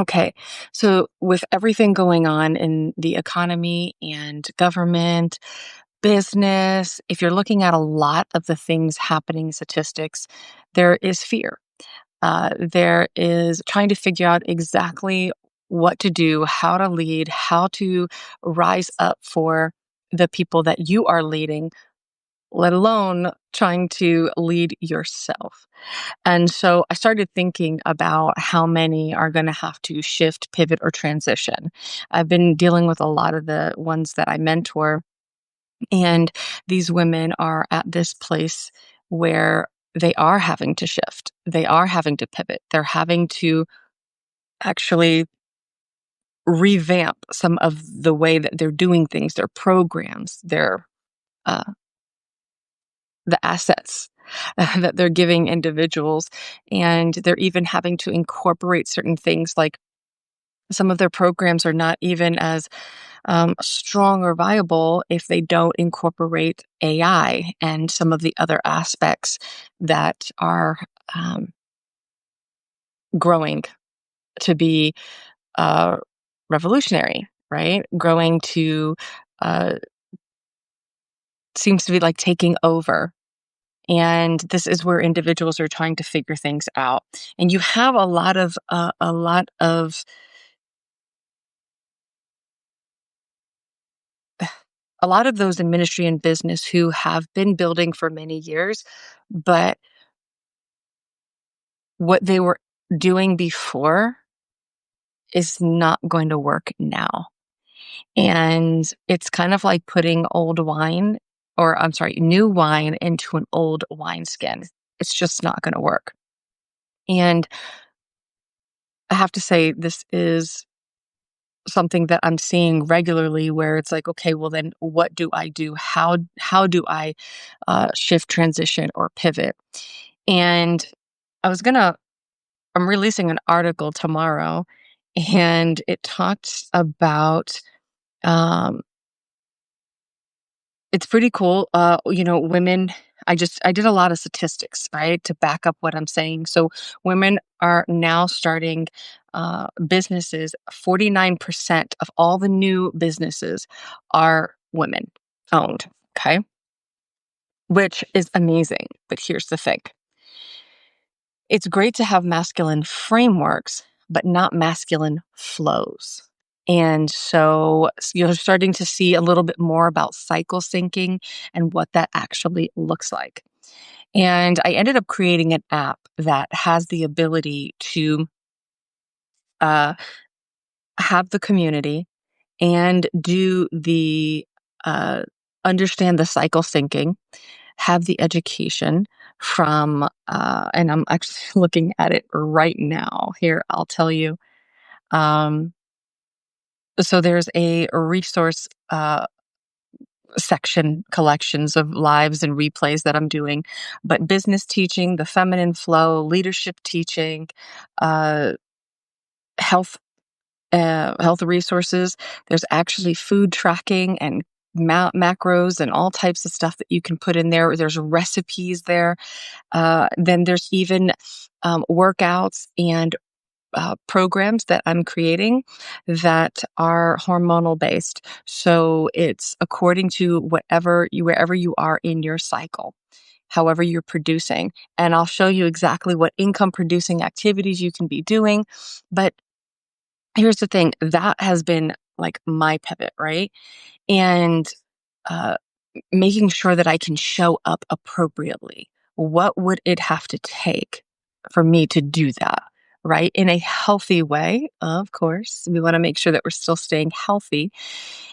Okay. So, with everything going on in the economy and government, business, if you're looking at a lot of the things happening, statistics, there is fear. There is trying to figure out exactly what to do, how to lead, how to rise up for the people that you are leading, let alone trying to lead yourself. And so I started thinking about how many are going to have to shift, pivot, or transition. I've been dealing with a lot of the ones that I mentor, and these women are at this place where they are having to shift, they are having to pivot, they're having to actually revamp some of the way that they're doing things, their programs, their uh, the assets that they're giving individuals. And they're even having to incorporate certain things like some of their programs are not even as strong or viable if they don't incorporate AI and some of the other aspects that are um, growing to be uh, revolutionary, right? Growing to uh, seems to be like taking over. And this is where individuals are trying to figure things out. And you have a lot of those in ministry and business who have been building for many years, but what they were doing before is not going to work now. And it's kind of like putting old wine, or I'm sorry, new wine into an old wineskin. It's just not going to work. And I have to say, this is something that I'm seeing regularly where it's like, okay, well then what do I do? How do I shift, transition, or pivot? And I was gonna I'm releasing an article tomorrow, and it talks about um, it's pretty cool. Women. I did a lot of statistics, right, to back up what I'm saying. So women are now starting businesses. 49% of all the new businesses are women owned. Okay, which is amazing. But here's the thing: it's great to have masculine frameworks, but not masculine flows. And so you're starting to see a little bit more about cycle syncing and what that actually looks like. And I ended up creating an app that has the ability to uh, have the community and do the uh, understand the cycle syncing, have the education from, and I'm actually looking at it right now. Here, I'll tell you. Um, so there's a resource section, collections of lives and replays that I'm doing, but business teaching, the feminine flow, leadership teaching, uh, health health resources. There's actually food tracking and macros and all types of stuff that you can put in there. There's recipes there. Then there's even workouts and programs that I'm creating that are hormonal based. So it's according to wherever you are in your cycle, however you're producing. And I'll show you exactly what income producing activities you can be doing. But here's the thing, that has been like my pivot, right? And uh, making sure that I can show up appropriately. What would it have to take for me to do that, right? In a healthy way, of course. We want to make sure that we're still staying healthy.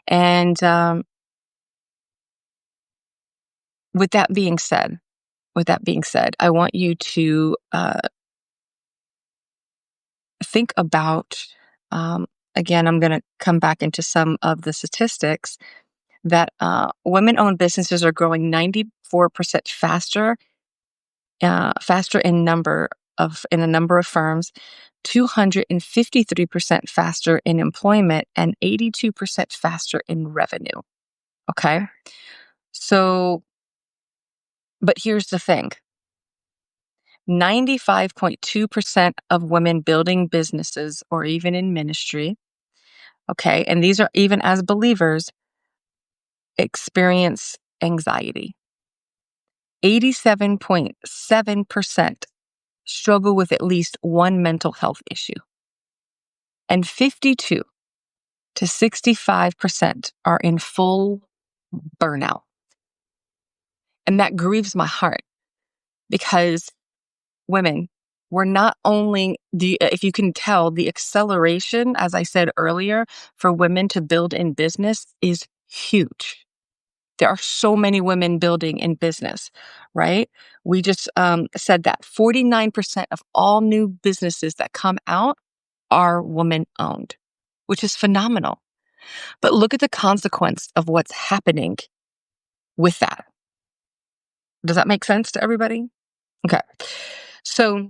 And with that being said, I want you to think about. Um, Again, I'm going to come back into some of the statistics that women-owned businesses are growing 94% faster in a number of firms, 253% faster in employment, and 82% faster in revenue. Okay. So, but here's the thing. 95.2% of women building businesses or even in ministry, okay, and these are even as believers, experience anxiety. 87.7% struggle with at least one mental health issue. And 52 to 65% are in full burnout. And that grieves my heart because women, we're not only if you can tell, the acceleration, as I said earlier, for women to build in business is huge. There are so many women building in business, right? We just said that 49% of all new businesses that come out are woman owned, which is phenomenal. But look at the consequence of what's happening with that. Does that make sense to everybody? Okay. So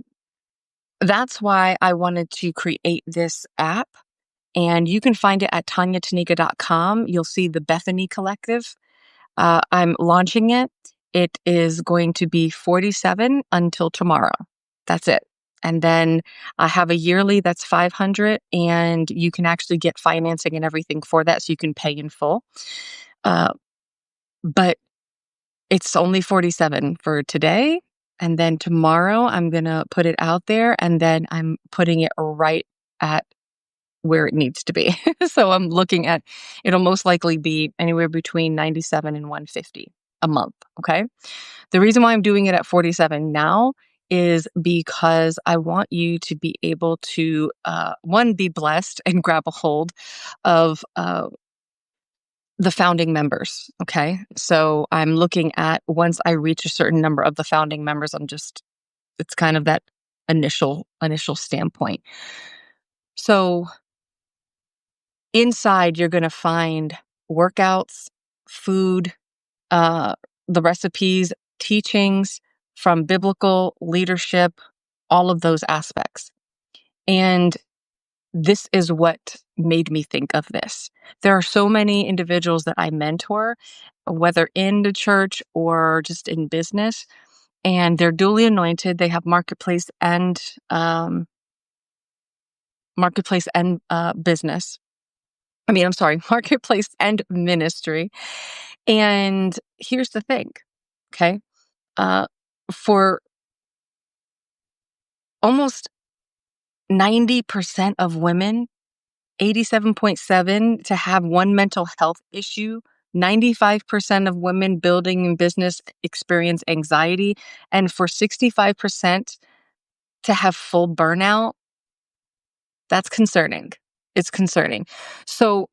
that's why I wanted to create this app. And you can find it at tanyatenica.com. You'll see the Bethany Collective. I'm launching it. It is going to be 47 until tomorrow. That's it. And then I have a yearly that's 500, and you can actually get financing and everything for that, so you can pay in full. But it's only 47 for today. And then tomorrow I'm going to put it out there, and then I'm putting it right at where it needs to be. So I'm looking at, it'll most likely be anywhere between 97 and 150 a month. Okay. The reason why I'm doing it at 47 now is because I want you to be able to, one, be blessed and grab a hold of the founding members. Okay. So I'm looking at, once I reach a certain number of the founding members, it's kind of that initial standpoint. So inside, you're going to find workouts, food, uh, the recipes, teachings from biblical leadership, all of those aspects. And this is what made me think of this. There are so many individuals that I mentor, whether in the church or just in business, and they're duly anointed. They have marketplace and business. I'm sorry, marketplace and ministry. And here's the thing, okay? For almost 90% of women, 87.7 to have one mental health issue, 95% of women building in business experience anxiety, and for 65% to have full burnout, that's concerning. It's concerning. So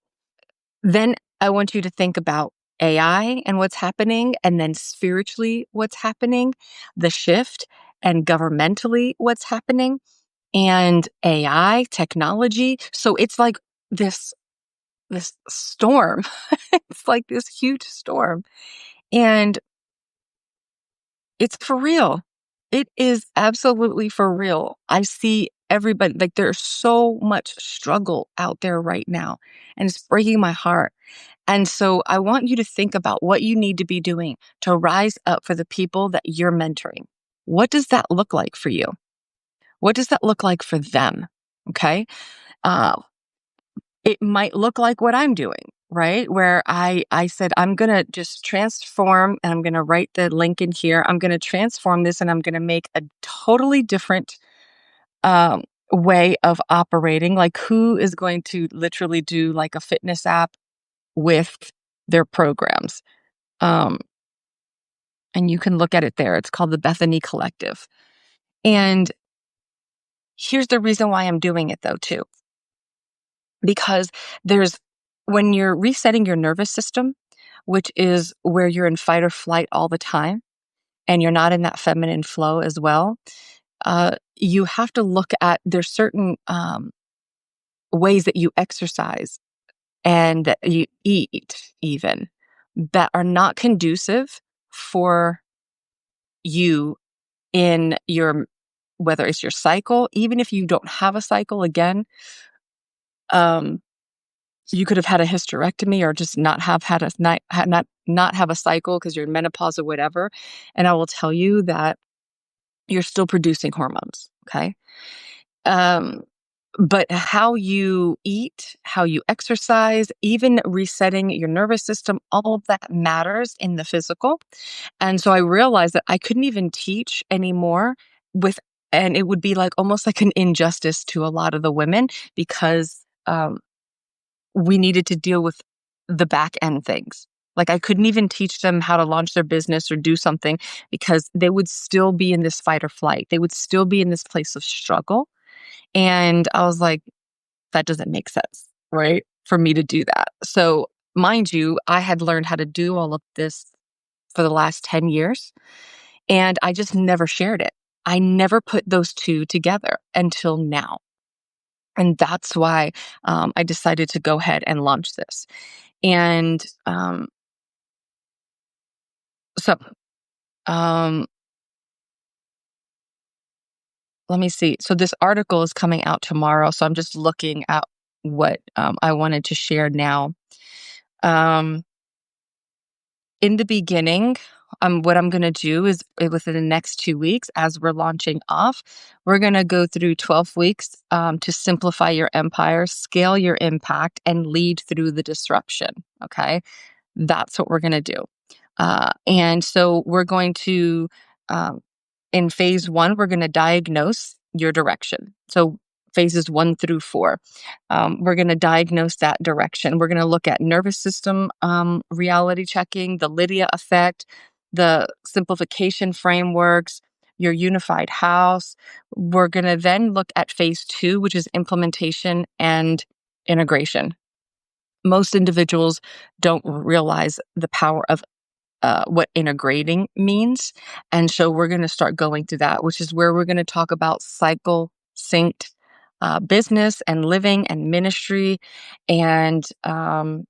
then I want you to think about AI and what's happening, and then spiritually what's happening, the shift, and governmentally what's happening, and AI, technology. So it's like this storm. It's like this huge storm. And it's for real. It is absolutely for real. I see everybody, like there's so much struggle out there right now, and it's breaking my heart. And so I want you to think about what you need to be doing to rise up for the people that you're mentoring. What does that look like for you? What does that look like for them? Okay. Uh, it might look like what I'm doing, right? Where I said, I'm going to just transform, and I'm going to write the link in here. I'm going to transform this, and I'm going to make a totally different way of operating. Like, who is going to literally do like a fitness app with their programs? And you can look at it there. It's called the Bethany Collective. And here's the reason why I'm doing it though, too. Because when you're resetting your nervous system, which is where you're in fight or flight all the time, and you're not in that feminine flow as well, you have to look at, there's certain ways that you exercise and that you eat even that are not conducive for you in your, whether it's your cycle, even if you don't have a cycle, again, you could have had a hysterectomy or just not have had a not have a cycle because you're in menopause or whatever. And I will tell you that you're still producing hormones. Okay. Um, but how you eat, how you exercise, even resetting your nervous system, all of that matters in the physical. And so I realized that I couldn't even teach anymore with, and it would be like almost like an injustice to a lot of the women because we needed to deal with the back end things. Like I couldn't even teach them how to launch their business or do something because they would still be in this fight or flight. They would still be in this place of struggle. And I was like, that doesn't make sense, right? For me to do that. So, mind you, I had learned how to do all of this for the last 10 years, and I just never shared it. I never put those two together until now. And that's why I decided to go ahead and launch this. And so, um, let me see. So, this article is coming out tomorrow. So, I'm just looking at what I wanted to share now. Um, in the beginning, what I'm going to do is within the next 2 weeks, as we're launching off, we're going to go through 12 weeks to simplify your empire, scale your impact, and lead through the disruption. Okay. That's what we're going to do. And so we're going to, um, in phase one, we're going to diagnose your direction. So phases 1 through 4, we're going to diagnose that direction. We're going to look at nervous system reality checking, the Lydia effect, the simplification frameworks, your unified house. We're going to then look at phase 2, which is implementation and integration. Most individuals don't realize the power of what integrating means. And so we're going to start going through that, which is where we're going to talk about cycle synced business and living and ministry and the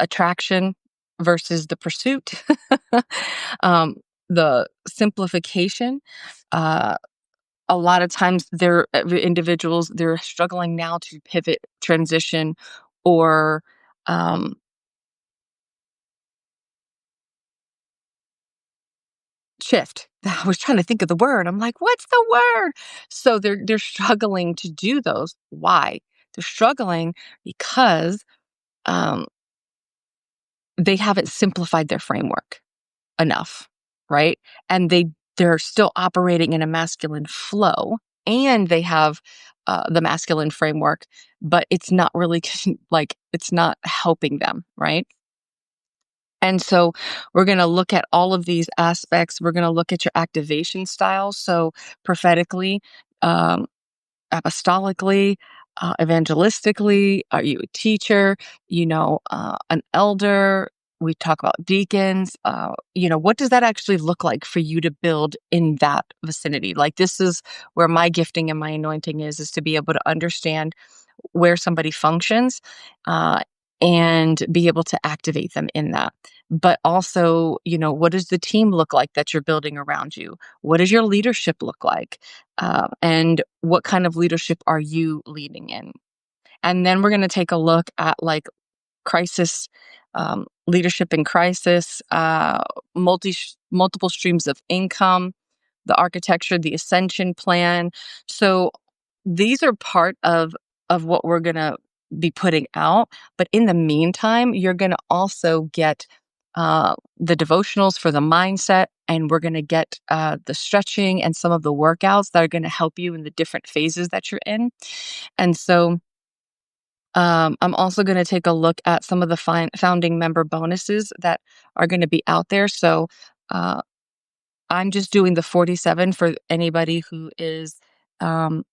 attraction versus the pursuit, um, the simplification. Uh, a lot of times, individuals they're struggling now to pivot, transition, or um, shift. I was trying to think of the word. I'm like, "What's the word?" So they're struggling to do those. Why? They're struggling because, um, they haven't simplified their framework enough, right? And they're still operating in a masculine flow, and they have, the masculine framework, but it's not really like, it's not helping them, right? And so we're going to look at all of these aspects. We're going to look at your activation styles. So prophetically, um, apostolically, evangelistically, are you a teacher, an elder? We talk about deacons. What does that actually look like for you to build in that vicinity? Like this is where my gifting and my anointing is to be able to understand where somebody functions, uh, and be able to activate them in that. But also, what does the team look like that you're building around you? What does your leadership look like? And what kind of leadership are you leading in? And then we're going to take a look at like crisis, leadership in crisis, multiple streams of income, the architecture, the ascension plan. So these are part of what we're going to be putting out, but in the meantime, you're going to also get the devotionals for the mindset, and we're going to get the stretching and some of the workouts that are going to help you in the different phases that you're in. And so I'm also going to take a look at some of the founding member bonuses that are going to be out there. So uh, I'm just doing the 47 for anybody who is um,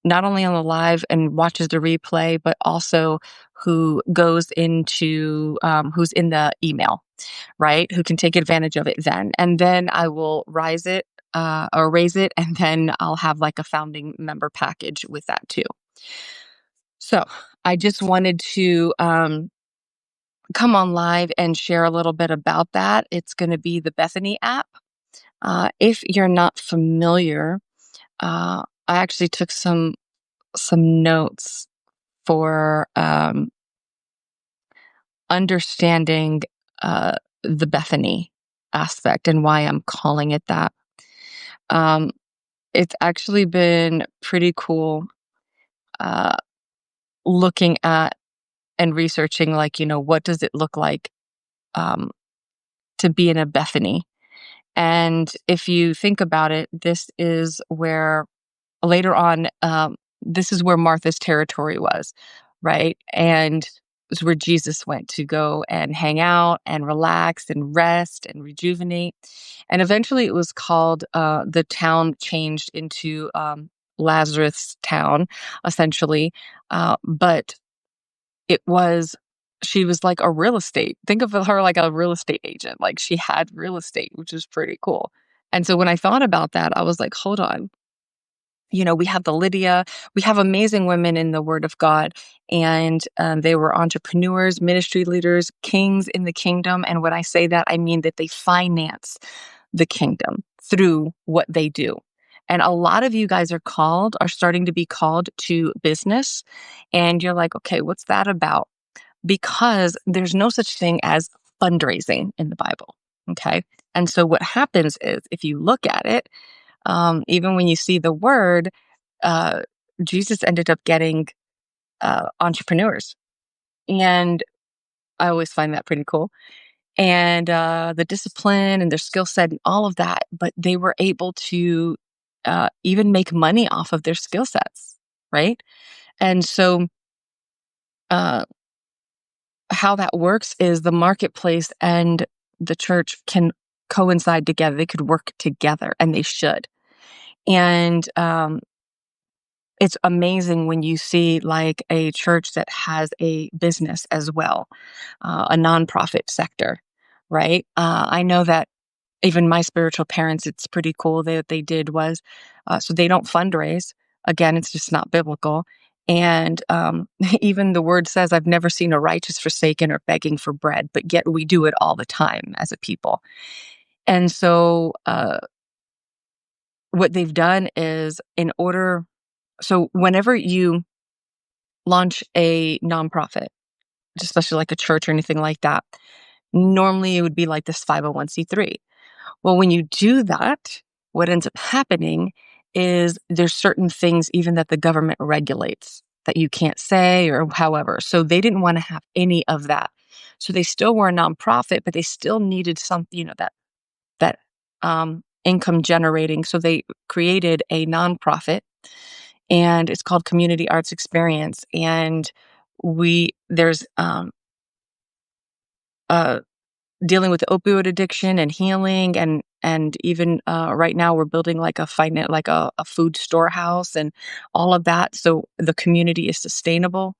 not only on the live and watches the replay, but also who goes into who's in the email, right? Who can take advantage of it then. And then I will rise it or raise it, and then I'll have like a founding member package with that too. So I just wanted to come on live and share a little bit about that. It's going to be the Bethany app. If you're not familiar, I actually took some notes for understanding the Bethany. aspect and why I'm calling it that. Um, it's actually been pretty cool uh, looking at and researching, like, what does it look like um, to be in a Bethany? And if you think about it, this is where later on, this is where Martha's territory was, right? And it's where Jesus went to go and hang out and relax and rest and rejuvenate. And eventually it was called, the town changed into Lazarus town, essentially. But it was, she was like a real estate. Think of her like a real estate agent. Like she had real estate, which is pretty cool. And so when I thought about that, I was like, hold on, we have the Lydia, we have amazing women in the Word of God, and they were entrepreneurs, ministry leaders, kings in the kingdom. And when I say that, I mean that they finance the kingdom through what they do. And a lot of you guys are starting to be called to business. And you're like, okay, what's that about? Because there's no such thing as fundraising in the Bible. Okay. And so what happens is if you look at it, even when you see the word, uh, Jesus ended up getting entrepreneurs. And I always find that pretty cool. And the discipline and their skill set and all of that, but they were able to even make money off of their skill sets, right? And so, uh, how that works is the marketplace and the church can coincide together. They could work together, and they should. And it's amazing when you see like a church that has a business as well, a nonprofit sector, right? I know that even my spiritual parents, it's pretty cool. What they did was, so they don't fundraise. Again, it's just not biblical. And even the word says, I've never seen a righteous forsaken or begging for bread, but yet we do it all the time as a people. And so what they've done is, so whenever you launch a nonprofit, especially like a church or anything like that, normally it would be like this 501(c)(3). Well, when you do that, what ends up happening is there's certain things even that the government regulates that you can't say or however. So they didn't want to have any of that. So they still were a nonprofit, but they still needed some, that income generating. So they created a nonprofit, and it's called Community Arts Experience. And there's uh dealing with opioid addiction and healing, and even right now we're building like a food storehouse and all of that, so the community is sustainable,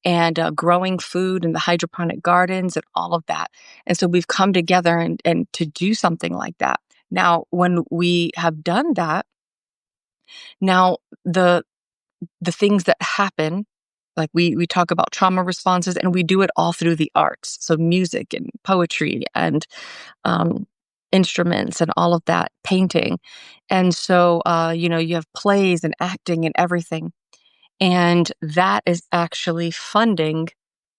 and growing food and the hydroponic gardens and all of that. And so we've come together and to do something like that. Now when we have done that, now the things that happen, like we talk about trauma responses, and we do it all through the arts, so music and poetry and um, instruments and all of that, painting. And so, you have plays and acting and everything. And that is actually funding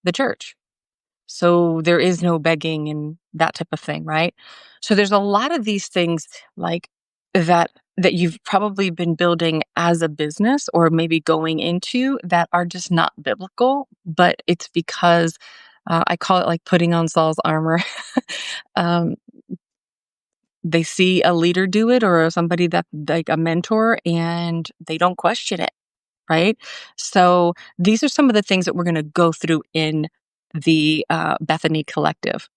the church. So there is no begging and that type of thing, right? So there's a lot of these things like that you've probably been building as a business or maybe going into that are just not biblical, but it's because I call it like putting on Saul's armor. um, they see a leader do it or somebody that like a mentor, and they don't question it, right? So these are some of the things that we're going to go through in the Bethany Collective.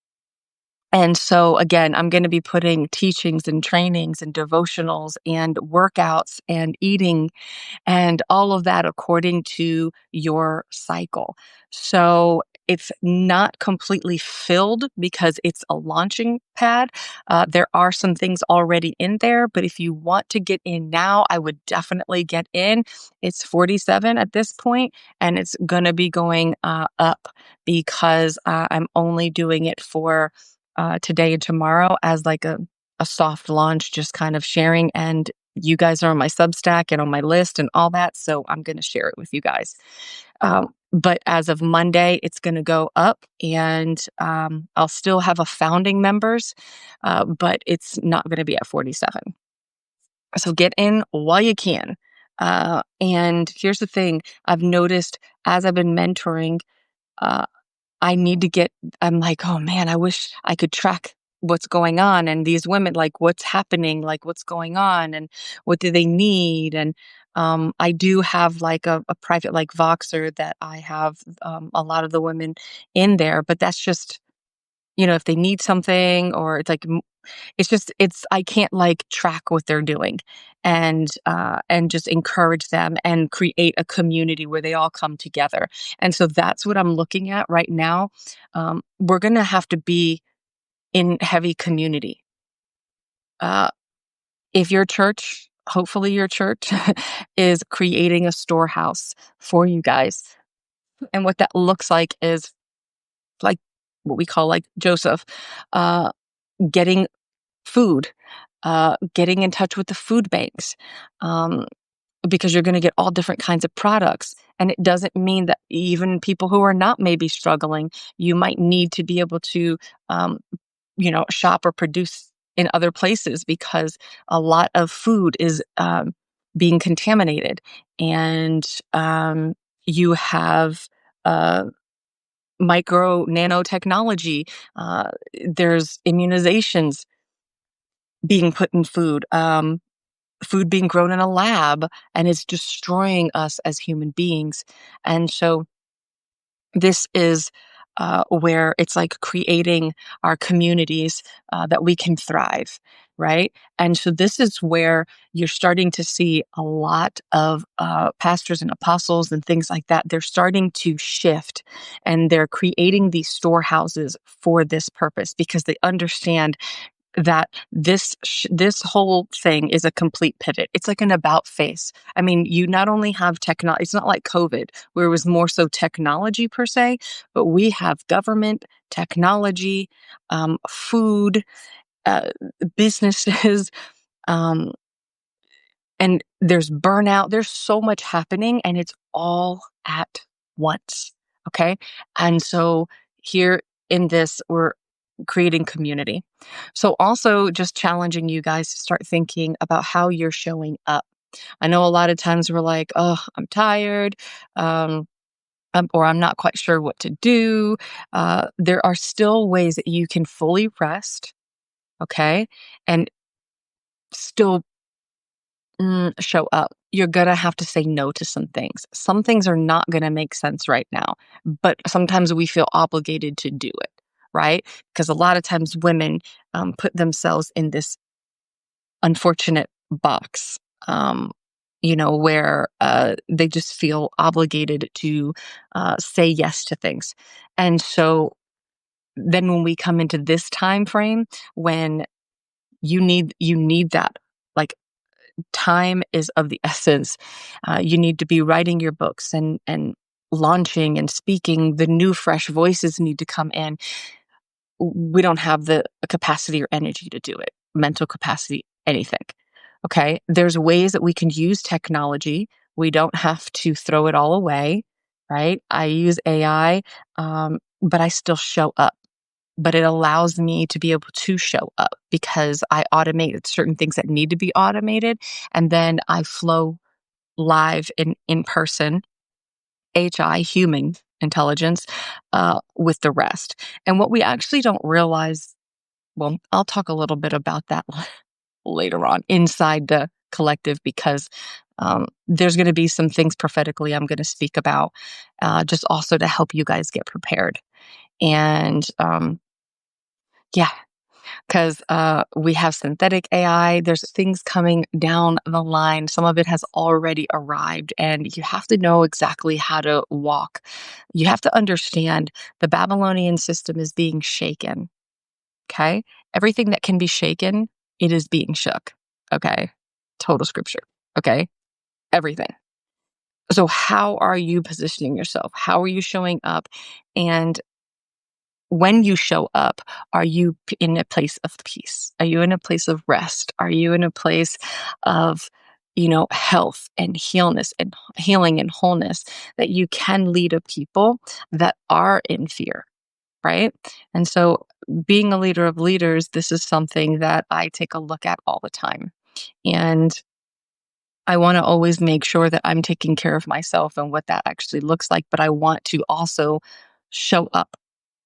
And so, again, I'm going to be putting teachings and trainings and devotionals and workouts and eating and all of that according to your cycle. So it's not completely filled because it's a launching pad. There are some things already in there, but if you want to get in now, I would definitely get in. It's 47 at this point, and it's going to be going up because I'm only doing it for today and tomorrow as like a soft launch, just kind of sharing. And you guys are on my Substack and on my list and all that, so I'm going to share it with you guys. But as of Monday, it's going to go up, and I'll still have a founding members, but it's not going to be at 47. So get in while you can. And here's the thing I've noticed as I've been mentoring, uh, I need to get, I'm like, oh man, I wish I could track what's going on. And these women, like, what's happening, like, what's going on, and what do they need? And I do have like a private, like, Voxer that I have a lot of the women in there, but that's just, if they need something, or it's like, it's just, I can't like track what they're doing, and just encourage them and create a community where they all come together. And so that's what I'm looking at right now. We're gonna have to be in heavy community. Uh, if your church, hopefully your church, is creating a storehouse for you guys, and what that looks like is like what we call like Joseph, uh, getting food, getting in touch with the food banks, um, because you're going to get all different kinds of products. And it doesn't mean that even people who are not maybe struggling, you might need to be able to, um, shop or produce in other places, because a lot of food is being contaminated. And you have uh, micro nanotechnology. There's immunizations being put in food, food being grown in a lab, and it's destroying us as human beings. And so this is where it's like creating our communities that we can thrive, right? And so this is where you're starting to see a lot of pastors and apostles and things like that. They're starting to shift, and they're creating these storehouses for this purpose, because they understand that this whole thing is a complete pivot. It's like an about face. I mean, you not only have technology, it's not like COVID where it was more so technology per se, but we have government, technology, food, uh, businesses, um, and there's burnout. There's so much happening, and it's all at once. Okay. And so here in this, we're creating community. So also just challenging you guys to start thinking about how you're showing up. I know a lot of times we're like, oh, I'm tired. Um, or I'm not quite sure what to do. There are still ways that you can fully rest, okay, and still show up. You're gonna have to say no to some things. Some things are not gonna make sense right now, but sometimes we feel obligated to do it, right? Because a lot of times women put themselves in this unfortunate box, where they just feel obligated to say yes to things. And so then when we come into this time frame, when you need that, like, time is of the essence. You need to be writing your books and launching and speaking. The new, fresh voices need to come in. We don't have the capacity or energy to do it, mental capacity, anything. Okay. There's ways that we can use technology. We don't have to throw it all away, right? I use AI, but I still show up. But it allows me to be able to show up because I automate certain things that need to be automated. And then I flow live in person, HI, human intelligence, with the rest. And what we actually don't realize, well, I'll talk a little bit about that later on inside the collective, because there's going to be some things prophetically I'm going to speak about, just also to help you guys get prepared. And yeah, because we have synthetic AI. There's things coming down the line. Some of it has already arrived, and you have to know exactly how to walk. You have to understand the Babylonian system is being shaken. Okay. Everything that can be shaken, it is being shook. Okay. Total scripture. Okay. Everything. So, how are you positioning yourself? How are you showing up? And when you show up, are you in a place of peace? Are you in a place of rest? Are you in a place of, health and healness and healing and wholeness, that you can lead a people that are in fear, right? And so, being a leader of leaders, this is something that I take a look at all the time. And I want to always make sure that I'm taking care of myself and what that actually looks like. But I want to also show up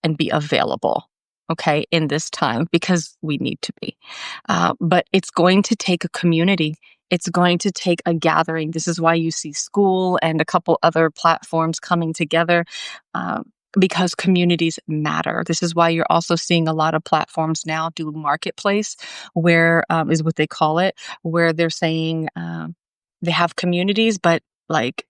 and be available, okay, in this time because we need to be. But it's going to take a community. It's going to take a gathering. This is why you see school and a couple other platforms coming together. Because communities matter. This is why you're also seeing a lot of platforms now do marketplace, where is what they call it, where they're saying they have communities, but like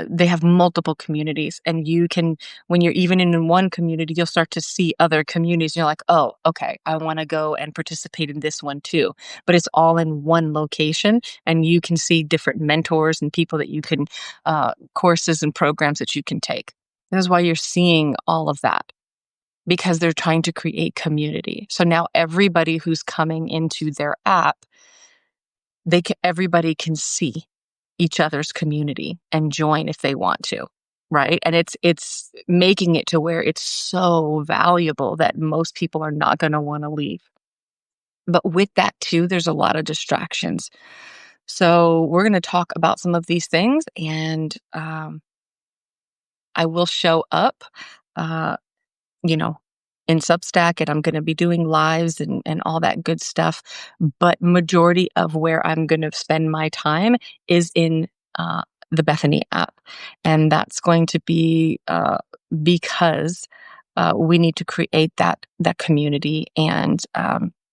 they have multiple communities, and you can, when you're even in one community, you'll start to see other communities. And you're like, oh, okay, I want to go and participate in this one too. But it's all in one location, and you can see different mentors and people that you can, courses and programs that you can take. This is why you're seeing all of that, because they're trying to create community. So now everybody who's coming into their app, everybody can see each other's community and join if they want to, right? And it's making it to where it's so valuable that most people are not going to want to leave. But with that too, there's a lot of distractions. So we're going to talk about some of these things, and I will show up. Uh, you know, in Substack, and I'm going to be doing lives and all that good stuff. But majority of where I'm going to spend my time is in the Bethany app. And that's going to be because we need to create that community and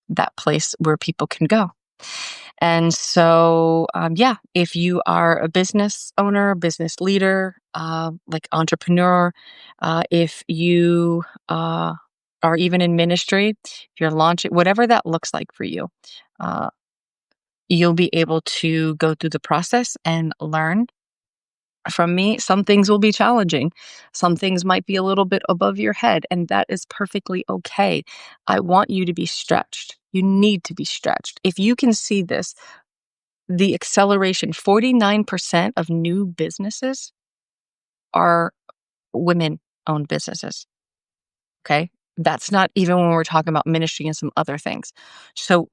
that place where people can go. And so, yeah, if you are a business owner, business leader, like entrepreneur, if you are even in ministry, if you're launching, whatever that looks like for you, uh, you'll be able to go through the process and learn from me. Some things will be challenging. Some things might be a little bit above your head, and that is perfectly okay. I want you to be stretched. You need to be stretched. If you can see this, the acceleration, 49% of new businesses are women-owned businesses, okay? That's not even when we're talking about ministry and some other things. So,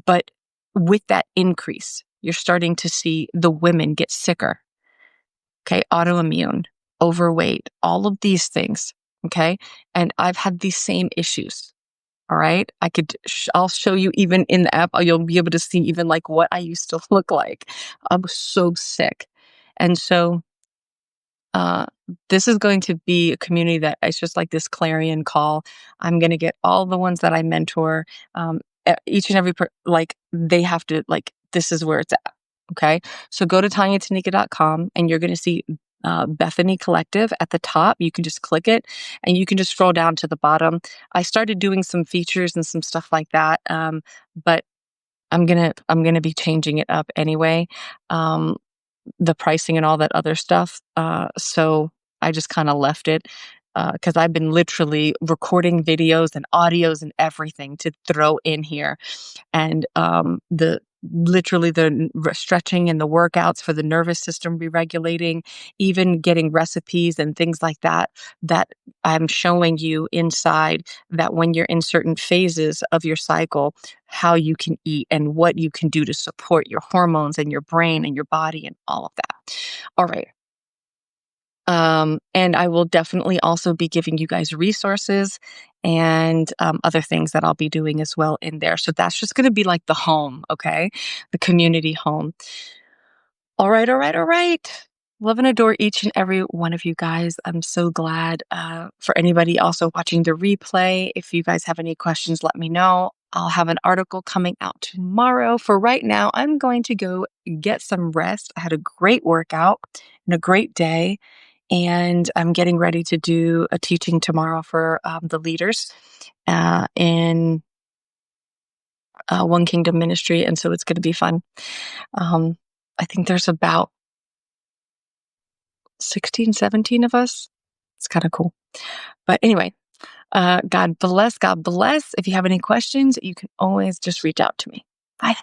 but with that increase, you're starting to see the women get sicker, okay? Autoimmune, overweight, all of these things, okay? And I've had these same issues. All right. I'll show you even in the app, you'll be able to see even like what I used to look like. I was so sick. And so, uh, this is going to be a community that it's just like this clarion call. I'm going to get all the ones that I mentor, each and every, like they have to, like, this is where it's at. Okay. So go to tanyatenica.com and you're going to see Bethany Collective at the top. You can just click it and you can just scroll down to the bottom. I started doing some features and some stuff like that. But I'm gonna be changing it up anyway. Um, the pricing and all that other stuff. So I just kind of left it because I've been literally recording videos and audios and everything to throw in here, and the literally stretching and the workouts for the nervous system re-regulating, even getting recipes and things like that, that I'm showing you inside, that when you're in certain phases of your cycle, how you can eat and what you can do to support your hormones and your brain and your body and all of that. All right. And I will definitely also be giving you guys resources and other things that I'll be doing as well in there. So that's just going to be like the home, okay? The community home. All right, all right, all right. Love and adore each and every one of you guys. I'm so glad for anybody also watching the replay. If you guys have any questions, let me know. I'll have an article coming out tomorrow. For right now, I'm going to go get some rest. I had a great workout and a great day. And I'm getting ready to do a teaching tomorrow for the leaders in One Kingdom Ministry. And so it's going to be fun. I think there's about 16, 17 of us. It's kind of cool. But anyway, God bless. God bless. If you have any questions, you can always just reach out to me. Bye.